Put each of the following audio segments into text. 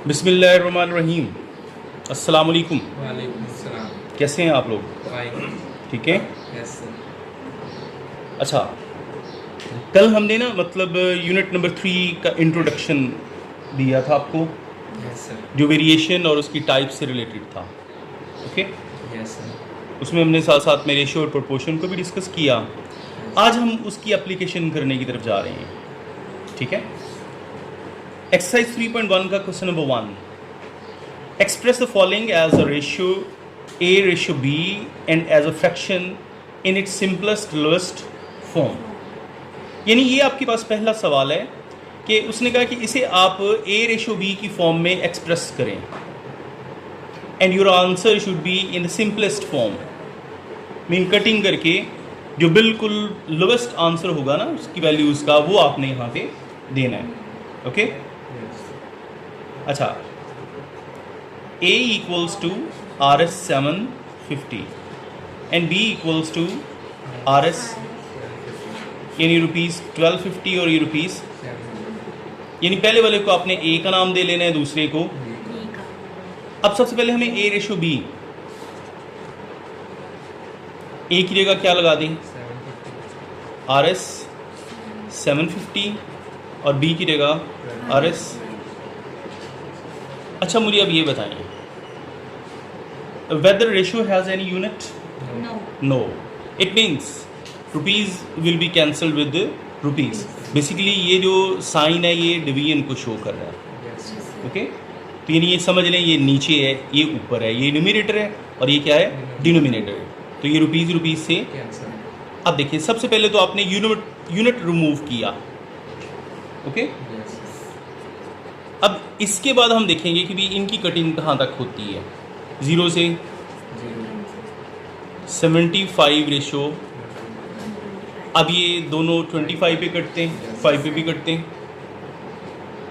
बिस्मिल्लाहिर्रहमानिर्रहीम। अस्सलाम वालेकुम। वालेकुम अस्सलाम। कैसे हैं आप लोग? फाइन। ठीक है। Yes sir. अच्छा, कल हमने ना मतलब यूनिट नंबर 3 का इंट्रोडक्शन दिया था आपको, यस सर। जो वेरिएशन और उसकी टाइप से रिलेटेड था। Okay, yes sir. उसमें हमने साथ साथ में रेशियो और प्रोपोर्शन को भी डिस्कस किया। आज हम उसकी एप्लीकेशन करने की तरफ जा रहे हैं। ठीक है। एक्सरसाइज 3.1 का question number 1, express the following as a ratio a ratio b and as a fraction in its simplest lowest form. यानी ये आपके पास पहला सवाल है कि उसने कहा कि इसे आप a रेशियो b की फॉर्म में एक्सप्रेस करें and your answer should be in the simplest form. Mean cutting करके जो बिल्कुल लोएस्ट आंसर होगा ना उसकी वैल्यूज़ का, वो आपने यहाँ पे देना है। ओके। अच्छा, A equals to RS 750 and B equals to RS यानी रुपीज़ 1250 और ये रुपीज़, यानी पहले वाले को आपने A का नाम दे लेना है, दूसरे को। अब सबसे पहले हमें A रेशो B, A की जगह क्या लगा दें? RS 750 और B की जगह RS। अच्छा, मुझे अब ये बताइए, whether ratio has any unit? No. It means rupees will be cancelled with the rupees. Basically ये जो साइन है ये डिवीजन को शो कर रहा है। ओके, तो यानी ये समझ लें, ये नीचे है, ये ऊपर है, ये न्यूमरेटर है और ये क्या है? डिनोमिनेटर है। तो ये रुपीज़ रुपीज़ से। अब देखिए, सबसे पहले तो आपने यूनिट रिमूव किया। ओके, अब इसके बाद हम देखेंगे कि भी इनकी कटिंग कहाँ तक होती है। 0 से 75 रेशो। अब ये दोनों 25 पे कटते हैं, 5 पे भी कटते हैं।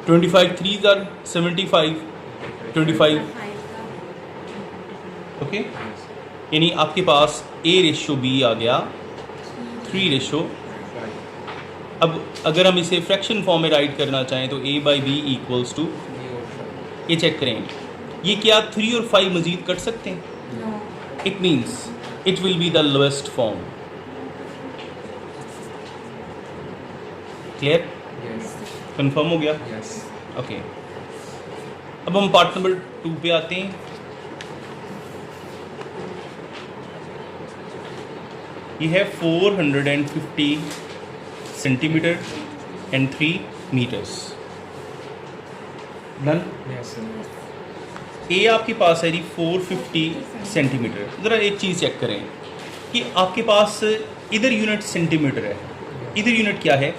25 3 are 75, 25। ओके, यानी आपके पास A रेशो B आ गया 3 रेशो। अब अगर हम इसे फ्रैक्शन फॉर्म में राइट करना चाहें तो A/B इक्वल्स टू, ये चेक करें, ये क्या 3 और 5 मज़ीद कट सकते हैं? It means it will be the lowest form. Clear? Confirm हो गया? ओके। अब हम पार्ट नंबर 2 पे आते हैं। ये है 450 सेंटीमीटर एंड 3 मीटर्स। डन। ए आपके पास है जी 450 सेंटीमीटर। ज़रा एक चीज़ चेक करें कि आपके पास इधर यूनिट सेंटीमीटर है, इधर यूनिट क्या है?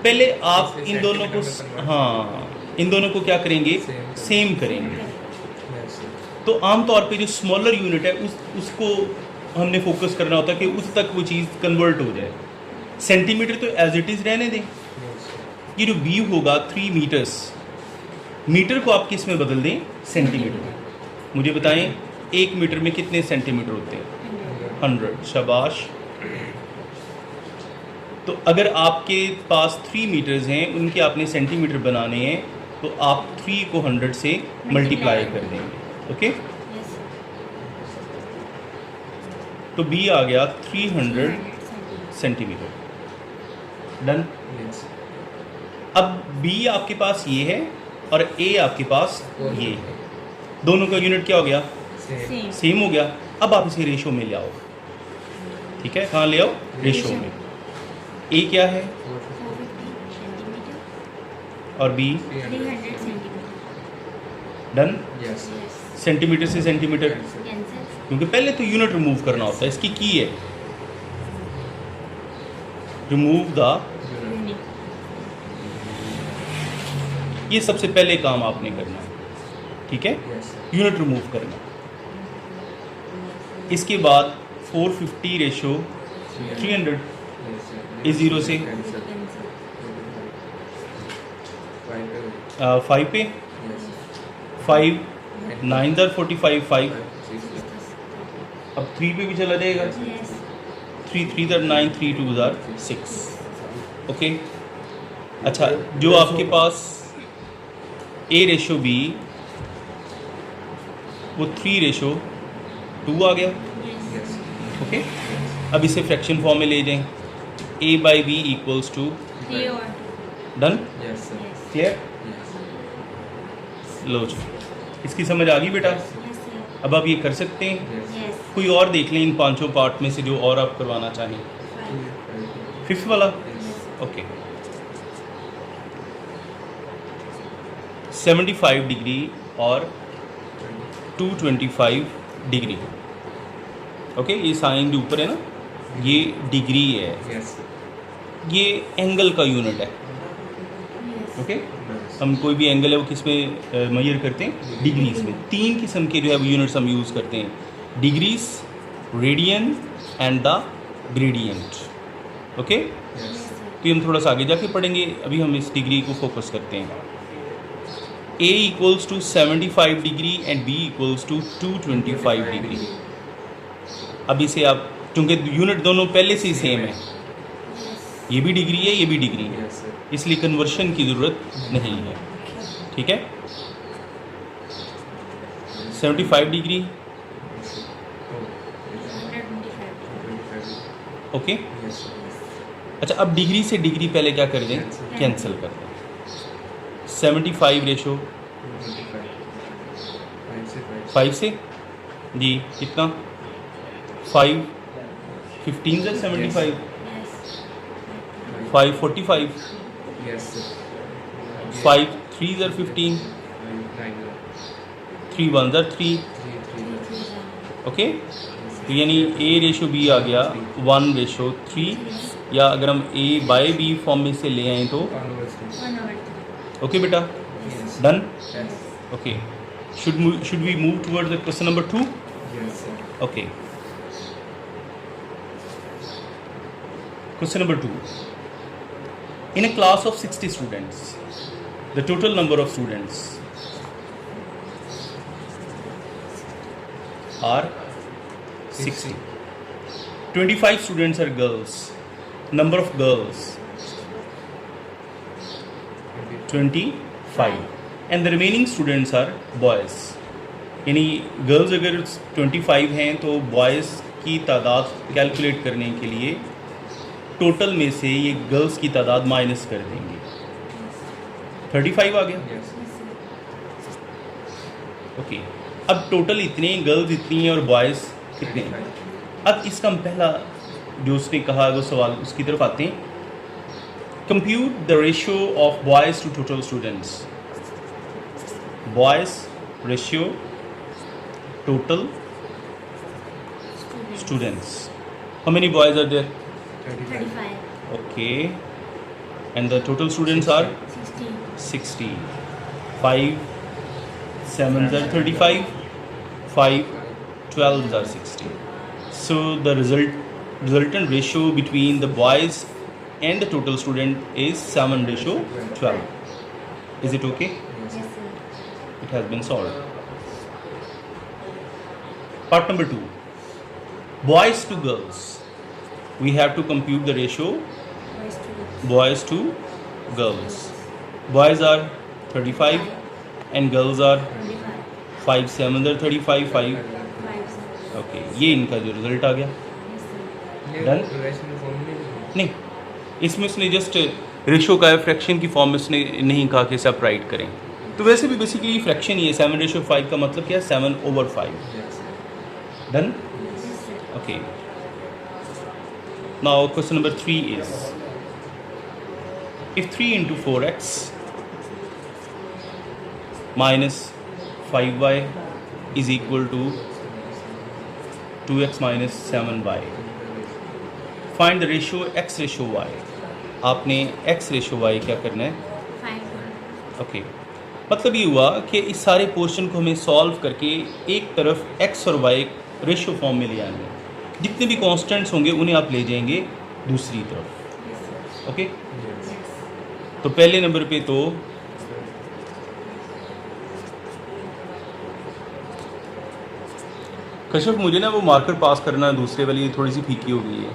पहले आप इन दोनों को, हाँ, इन दोनों को क्या करेंगे? सेम करेंगे। तो आमतौर पे जो स्मॉलर यूनिट है उसको हमने फोकस करना होता है कि उस तक वो चीज़ कन्वर्ट हो जाए। सेंटीमीटर तो एज इट इज़ रहने दें। ये जो बी होगा 3 मीटर्स, मीटर को आप किस में बदल दें? सेंटीमीटर। मुझे बताएं 1 मीटर में कितने सेंटीमीटर होते हैं? 100। शाबाश। तो अगर आपके पास 3 मीटर्स हैं, उनके आपने सेंटीमीटर बनाने हैं, तो आप 3 को 100 से मल्टीप्लाई कर देंगे। ओके, तो बी आ गया 300 सेंटीमीटर। डन। अब बी आपके पास ये है और ए आपके पास ये है। दोनों का यूनिट क्या हो गया? सेम हो गया। अब आप इसे रेशो में ले आओ। ठीक है, कहाँ ले आओ? रेशो में। ए क्या है और बी? डन। सेंटीमीटर से सेंटीमीटर, क्योंकि पहले तो यूनिट रिमूव करना होता है। इसकी की है रिमूव द, ये सबसे पहले काम आपने करना है। ठीक है, यूनिट रिमूव करना। इसके बाद 450 रेशो 300 इस 0 से 5 पे, 5 9 दर 45 5। अब 3 पे भी चला जाएगा। 3 3 दर 9 3 2 दर 6। ओके, अच्छा, जो आपके पास ए रेशो बी वो 3:2 आ गया। Yes. ओके, अब इसे फ्रैक्शन फॉर्म में ले जाएं, a by b equals to 3 और done. Yes, sir. 2 yes clear? Yes. लो जी, इसकी समझ आ गई बेटा? yes sir अब आप ये कर सकते हैं। Yes. yes कोई और देख लें इन पांचों पार्ट में से जो और आप करवाना चाहें। 5 फिफ्थ वाला, Yes. ओके। 75 डिग्री और 225 डिग्री। ओके, ये साइन के ऊपर है ना, ये डिग्री है, Yes. ये एंगल का यूनिट है। yes okay, Yes. हम कोई भी एंगल है वो किस में मेजर करते हैं? डिग्रीज में। 3 किस्म के जो है वो यूनिट्स हम यूज़ करते हैं, degrees, radian and the gradient. Okay, Yes. तो ये हम थोड़ा सा आगे जाके पढ़ेंगे, अभी हम इस डिग्री को फोकस करते हैं। A equals to 75 degree and B equals to 225 degree. अब इसे आप, चूँकि यूनिट दोनों पहले से ही सेम है, yes ये भी डिग्री है, ये भी डिग्री है, Yes, sir. इसलिए कन्वर्शन की ज़रूरत नहीं है। ठीक है, 75 degree, Yes, sir. Oh, yes. 125 25. Okay. Yes, sir. अच्छा, अब डिग्री से डिग्री पहले क्या कर दें? Cancel. कैंसिल कर दें। 75 रेशो 25. 5 से 5. 5 से जी कितना? 5 15 से 75, yes 5 45, Yes, sir. 5 3 are 15, 9. 3 1 are 3। 3. Okay, तो यानी A रेशो B आ गया 1:3, या अगर हम A बाय B फॉर्म में से ले आएँ तो 1 over 3 ओके बेटा, Yes. Done. Yes. Okay, should we move towards the question number 2? Yes, sir. Okay. Question number 2. In a class of 60 students, the total number of students are 60. 25 students are girls. Number of girls 25, and the remaining students are boys. यानी girls अगर 25 हैं तो boys की तादाद calculate करने के लिए total में से ये गर्ल्स की तादाद माइनस कर देंगे। 35 आ गया। Yes. ओके, अब टोटल इतने, गर्ल्स इतनी हैं और बॉयज़ कितने हैं? 25. अब इसका हम पहला जो उसने कहा वो सवाल, उसकी तरफ आते हैं। Compute the ratio of boys to total students. Boys ratio total students. How many boys are there? 35. Okay, and the total students are 60. 5 7s are 35, 5 12s are 60. So the resultant ratio between the boys and the total student is 7:12. Is it okay? Yes. yes sir It has been solved. Part number 2. Boys to girls. We have to compute the ratio boys to girls boys to girls. Boys are 35 and girls are 25 5 7 are 35, 5. 5 sir Okay, ये इनका जो result आ गया। yes sir ये Done? rational form में नहीं. नहीं, इसमें उसने जस्ट रेशो का फ्रैक्शन की फॉर्म में उसने नहीं कहा कि सब राइट करें, तो वैसे भी बेसिकली फ्रैक्शन ही है। 7:5 का मतलब क्या है? 7/5। Yes. Done. yes sir Okay. Now question number 3 is, if 3 into 4x minus 5y is equal to 2x minus 7y, find the ratio x ratio y. आपने x ratio y क्या करना है? 5 okay, मतलब ये हुआ कि इस सारे पोर्शन को हमें सॉल्व करके एक तरफ x और y रेशियो फॉर्म में ले आने हैं। जितने भी कांस्टेंट्स होंगे उन्हें आप ले जाएंगे दूसरी तरफ। yes sir okay, Yes. yes तो पहले नंबर पे तो कश्यप मुझे ना वो मार्कर पास करना, दूसरे वाली थोड़ी सी फीकी हो गई है।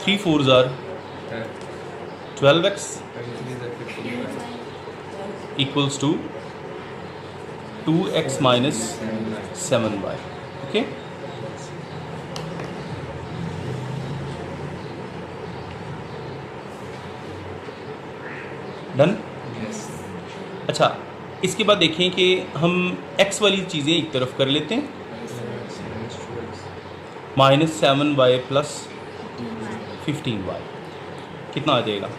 3 4s are 12x 33 is 55. equals to 2x minus 7y. Okay. Done. Yes. अच्छा, इसके बाद देखें कि हम x वाली चीज़ें एक तरफ कर लेते हैं. Minus 2x. Minus 7y plus 15y. 15y कितना आ जाएगा?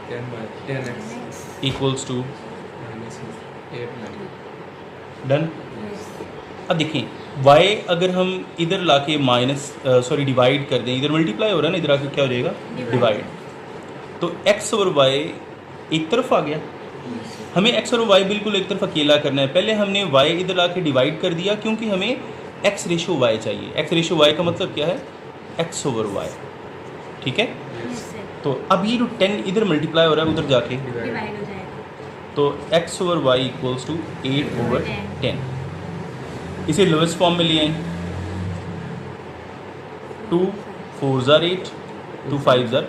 10x equals to minus 8y. Done. Yes. अब देखें y अगर हम इधर लाके डिवाइड कर दें, इधर मल्टीप्लाई हो रहा है ना, इधर आके क्या हो जाएगा? डिवाइड. तो x और y एक तरफ आ गया. हमें x और y बिल्कुल एक तरफ अकेला करना है. पहले हमने y इधर लाके डिवाइड कर दिया क्योंकि हमें x रेशो y चाहिए. x रेशो y का मतलब क्या है? x over y. ठीक है. Yes, sir. तो अब ये जो 10 इधर मल्टीप्लाई हो रहा है उधर जाके, Divide हो जाएगा. तो x over y equals to 8 over 10. इसे लोएस्ट फॉर्म में ले आए. 2 4 ज़ार 8, 2 5 ज़ार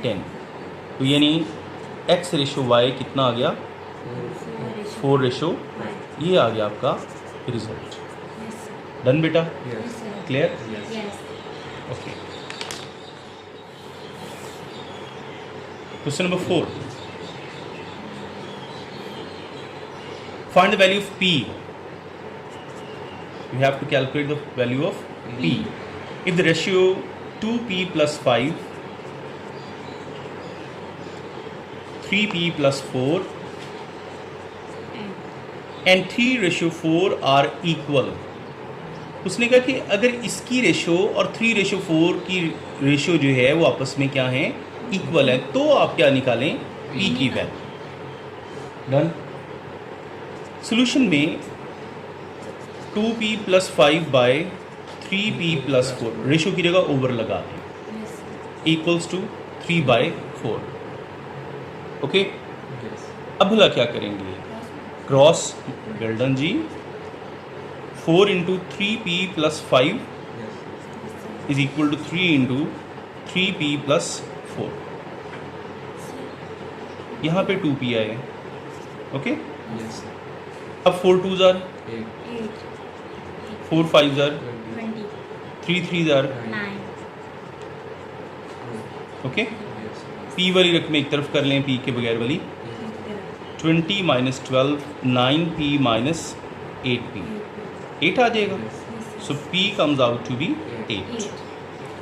10. तो यानी x रेशो y कितना आ गया? 4 रेशो. Y. ये आ गया आपका रिजल्ट. Yes, sir. डन बेटा. Yes. Yes, sir. Clear? Yes. Yes. Okay. Question number 4. Find the value of p. You have to calculate the value of p. If the ratio 2p plus 5, 3p plus 4 and 3 ratio 4 are equal. उसने कहा कि अगर इसकी ratio और 3 ratio 4 की ratio जो है वो आपस में क्या है? इक्वल है. तो आप क्या निकालें? p की वैल्यू. डन. सोल्यूशन में 2p plus 5 bye 3p plus 4 ratio की जगह ओवर लगा दें. Yes, sir. Equals to 3 by 4. Okay. Yes. अब भला क्या करेंगे? क्रॉस. वेल डन जी. 4 into 3p plus 5 Yes. Is equal to 3 into 3p plus 4. यहाँ पे 2p आए. ओके. Yes. अब 4 2 ज़ार, 8. 8. 4 5 ज़ार, 20. 3 3 ज़ार. 9. ओके. Yes. p वाली रकम एक तरफ कर लें, p के बगैर वाली. 20 माइनस 12 9p माइनस 8p 8 आ जाएगा. So p comes out to be 8.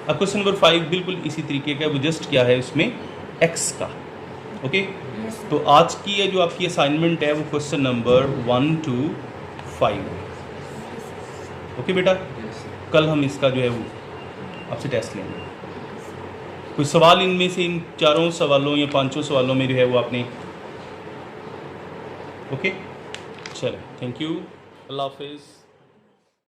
अब क्वेश्चन नंबर 5 बिल्कुल इसी तरीके का, वो जस्ट क्या है उसमें x का. ओके. तो आज की ये जो आपकी असाइनमेंट है वो क्वेश्चन नंबर 1 to 5. ओके बेटा. Yes. कल हम इसका जो है वो आपसे टेस्ट लेंगे. कोई सवाल इनमें से, इन 4 सवालों या 5 सवालों में जो है वो आपने. ओके. चलो, थैंक यू. अल्लाह हाफिज़.